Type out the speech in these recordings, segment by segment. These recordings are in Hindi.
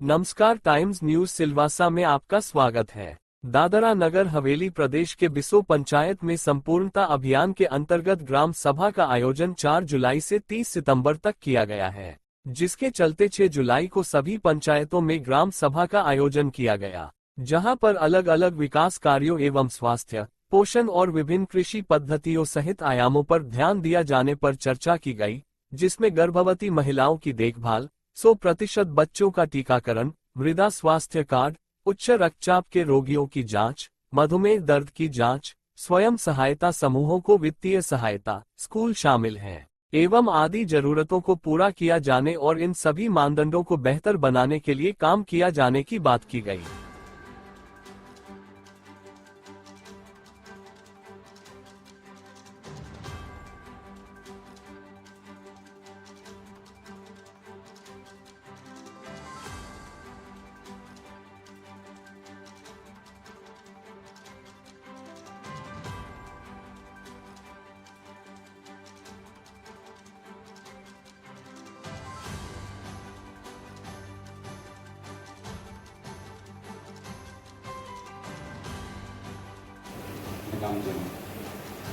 नमस्कार, टाइम्स न्यूज सिलवासा में आपका स्वागत है। दादरा नगर हवेली प्रदेश के बिसो पंचायत में संपूर्णता अभियान के अंतर्गत ग्राम सभा का आयोजन 4 जुलाई से 30 सितंबर तक किया गया है, जिसके चलते 6 जुलाई को सभी पंचायतों में ग्राम सभा का आयोजन किया गया, जहां पर अलग अलग विकास कार्यों एवं स्वास्थ्य, पोषण और विभिन्न कृषि पद्धतियों सहित आयामों पर ध्यान दिया जाने पर चर्चा की गई, जिसमें गर्भवती महिलाओं की देखभाल, 100% बच्चों का टीकाकरण, मृदा स्वास्थ्य कार्ड, उच्च रक्तचाप के रोगियों की जांच, मधुमेह दर्द की जांच, स्वयं सहायता समूहों को वित्तीय सहायता, स्कूल शामिल हैं, एवं आदि जरूरतों को पूरा किया जाने और इन सभी मानदंडों को बेहतर बनाने के लिए काम किया जाने की बात की गई।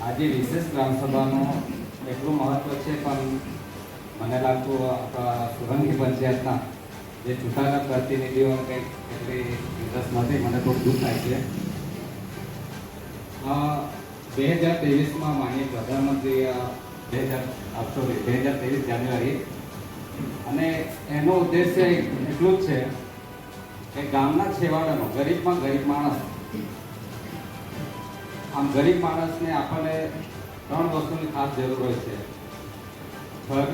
आज विशेष ग्रामसभाનું એટલું મહત્વ છે, પણ મને લાગતું આપણા સુરંગી પંચાયતના જે ચૂંટાયેલા પ્રતિનિધિઓને કંઈક એટલી ઇન્ટરેસ્ટ નથી. મને ખૂબ દુઃખ થાય છે. 2023માં માનનીય પ્રધાનમંત્રી 2023 જાન્યુઆરી, અને એનો ઉદ્દેશ્ય એટલું જ છે કે ગામના છેવાડાનો ગરીબમાં ગરીબ માણસ, આમ ગરીબ માણસને આપણને 3 વસ્તુની ખાસ જરૂર હોય છે: ઘર,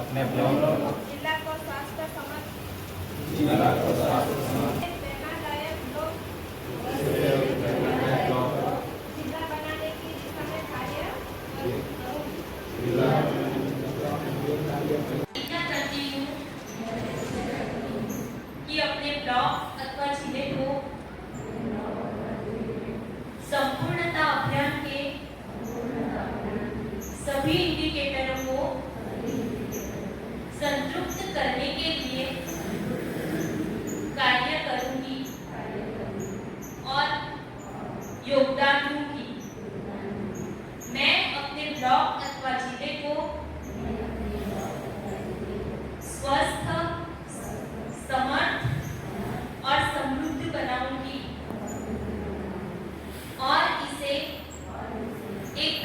अपने ब्लॉक जिला को स्वास्थ्य कि अपने ब्लॉक अथवा जिले को संपूर्णता अभियान के सभी इंडिकेटरों को संतृप्त करने के लिए कार्य करूंगी और योगदान दूंगी। मैं अपने ब्लॉक अथवा जिले को स्वस्थ, समर्थ और समृद्ध बनाऊंगी और इसे एक